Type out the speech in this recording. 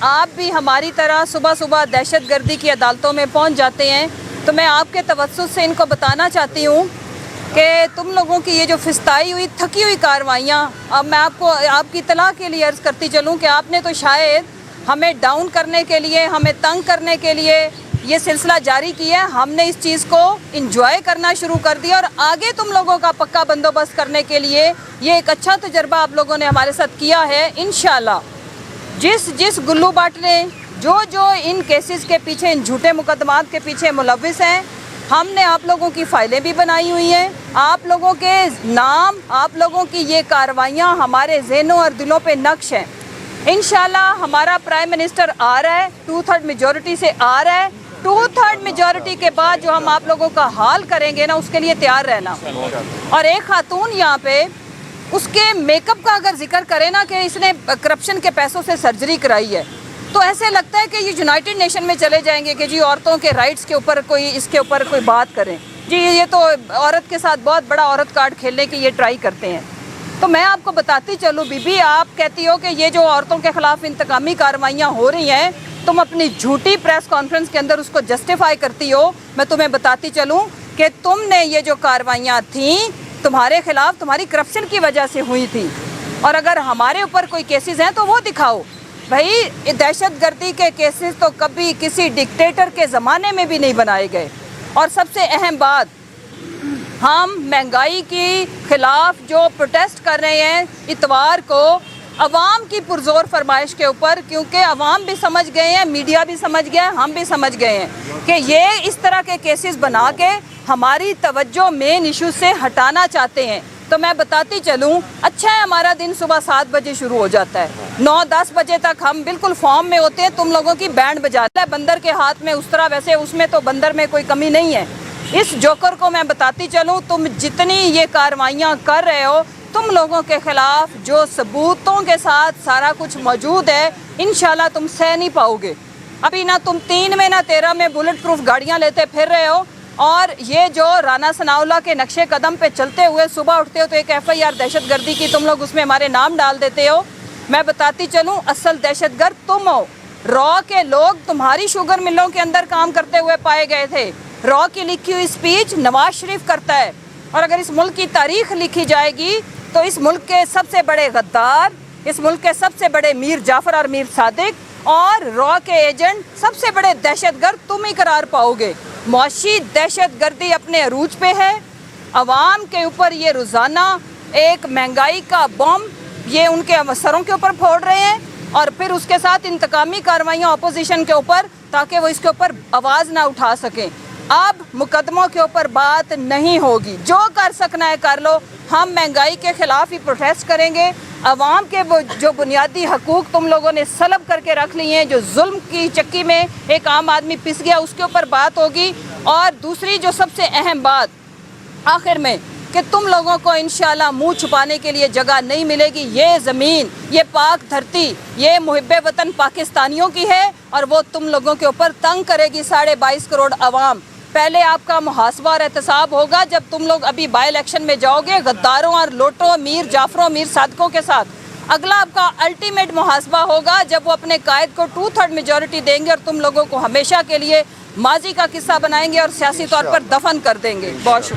आप भी हमारी तरह सुबह सुबह दहशतगर्दी की अदालतों में पहुंच जाते हैं, तो मैं आपके तवज्जुह से इनको बताना चाहती हूँ कि तुम लोगों की ये जो फिस्ताई हुई थकी हुई कार्रवाइयाँ, अब मैं आपको आपकी इत्तला के लिए अर्ज़ करती चलूँ कि आपने तो शायद हमें डाउन करने के लिए, हमें तंग करने के लिए ये सिलसिला जारी किया है। हमने इस चीज़ को इंजॉय करना शुरू कर दिया और आगे तुम लोगों का पक्का बंदोबस्त करने के लिए ये एक अच्छा तजर्बा आप लोगों ने हमारे साथ किया है। इंशाल्लाह जिस गुल्लू बाट ने जो इन केसेस के पीछे, इन झूठे मुकदमात के पीछे मुलव्विस हैं, हमने आप लोगों की फ़ाइलें भी बनाई हुई हैं। आप लोगों के नाम, आप लोगों की ये कार्रवाइयाँ हमारे ज़हनों और दिलों पे नक्श हैं। इंशाल्लाह हमारा प्राइम मिनिस्टर आ रहा है, 2/3 मेजॉरिटी से आ रहा है। 2/3 मेजॉरिटी के बाद जो हम आप लोगों का हाल करेंगे ना, उसके लिए तैयार रहना। और एक खातून यहाँ पे, उसके मेकअप का अगर जिक्र करें ना कि इसने करप्शन के पैसों से सर्जरी कराई है, तो ऐसे लगता है कि ये यूनाइटेड नेशन में चले जाएंगे कि जी औरतों के राइट्स के ऊपर कोई, इसके ऊपर कोई बात करें। जी ये तो औरत के साथ बहुत बड़ा औरत कार्ड खेलने की ये ट्राई करते हैं। तो मैं आपको बताती चलूँ बीबी, आप कहती हो कि ये जो औरतों के ख़िलाफ़ इंतकामी कार्रवाइयाँ हो रही हैं, तुम अपनी झूठी प्रेस कॉन्फ्रेंस के अंदर उसको जस्टिफाई करती हो। मैं तुम्हें बताती चलूँ कि तुमने ये जो कार्रवाइयाँ थीं तुम्हारे ख़िलाफ़ तुम्हारी करप्शन की वजह से हुई थी। और अगर हमारे ऊपर कोई केसेस हैं तो वो दिखाओ। भाई दहशतगर्दी के केसेस तो कभी किसी डिक्टेटर के ज़माने में भी नहीं बनाए गए। और सबसे अहम बात, हम महंगाई के ख़िलाफ़ जो प्रोटेस्ट कर रहे हैं इतवार को, अवाम की पुरजोर फरमाइश के ऊपर, क्योंकि अवाम भी समझ गए हैं, मीडिया भी समझ गया है, हम भी समझ गए हैं कि ये इस तरह के केसेस बना के हमारी तवज्जो मेन इशू से हटाना चाहते हैं। तो मैं बताती चलूँ, अच्छा है हमारा दिन सुबह 7 बजे शुरू हो जाता है, 9-10 बजे तक हम बिल्कुल फॉर्म में होते हैं। तुम लोगों की बैंड बजाता है बंदर के हाथ में उस तरह, वैसे उसमें तो बंदर में कोई कमी नहीं है। इस जोकर को मैं बताती चलूँ, तुम जितनी ये कार्रवाइयाँ कर रहे हो, तुम लोगों के ख़िलाफ़ जो सबूतों के साथ सारा कुछ मौजूद है, इंशाल्लाह तुम सह नहीं पाओगे। अभी ना तुम 3 में ना 13 में बुलेट प्रूफ गाड़ियाँ लेते फिर रहे हो, और ये जो राना सनाउल्लाह के नक्शे कदम पे चलते हुए सुबह उठते हो तो एक FIR दहशतगर्दी की तुम लोग उसमें हमारे नाम डाल देते हो। मैं बताती चलूँ, असल दहशतगर्द तुम हो। रॉ के लोग तुम्हारी शुगर मिलों के अंदर काम करते हुए पाए गए थे। रॉ की लिखी हुई स्पीच नवाज शरीफ करता है, और अगर इस मुल्क की तारीख लिखी जाएगी तो इस मुल्क के सबसे बड़े गद्दार, इस मुल्क के सबसे बड़े मीर जाफर और मीर सादिक और रॉ के एजेंट, सबसे बड़े दहशतगर्द तुम ही करार पाओगे। मुआशी दहशतगर्दी अपने अरूज पे है। अवाम के ऊपर ये रोज़ाना एक महंगाई का बम ये उनके सरों के ऊपर फोड़ रहे हैं, और फिर उसके साथ इंतकामी कार्रवाइयाँ अपोजिशन के ऊपर, ताकि वो इसके ऊपर आवाज़ ना उठा सकें। अब मुकदमों के ऊपर बात नहीं होगी, जो कर सकना है कर लो। हम महंगाई के ख़िलाफ़ ही प्रोटेस्ट करेंगे। अवाम के वो जो बुनियादी हकूक़ तुम लोगों ने सलब करके रख लिए हैं, जो जुल्म की चक्की में एक आम आदमी पिस गया, उसके ऊपर बात होगी। और दूसरी जो सबसे अहम बात आखिर में, कि तुम लोगों को इंशाल्लाह मुंह छुपाने के लिए जगह नहीं मिलेगी। ये ज़मीन, ये पाक धरती, ये मुहिब्बे वतन पाकिस्तानियों की है, और वो तुम लोगों के ऊपर तंग करेगी 22.5 करोड़ अवाम। पहले आपका मुहासबा और एहतसाब होगा जब तुम लोग अभी बाई इलेक्शन में जाओगे गद्दारों और लोटों, मीर जाफरों, मीर सादकों के साथ। अगला आपका अल्टीमेट मुहासबा होगा जब वो अपने कायद को 2/3 मेजॉरिटी देंगे और तुम लोगों को हमेशा के लिए माजी का किस्सा बनाएंगे और सियासी तौर पर दफन कर देंगे। बहुत शुक्रिया।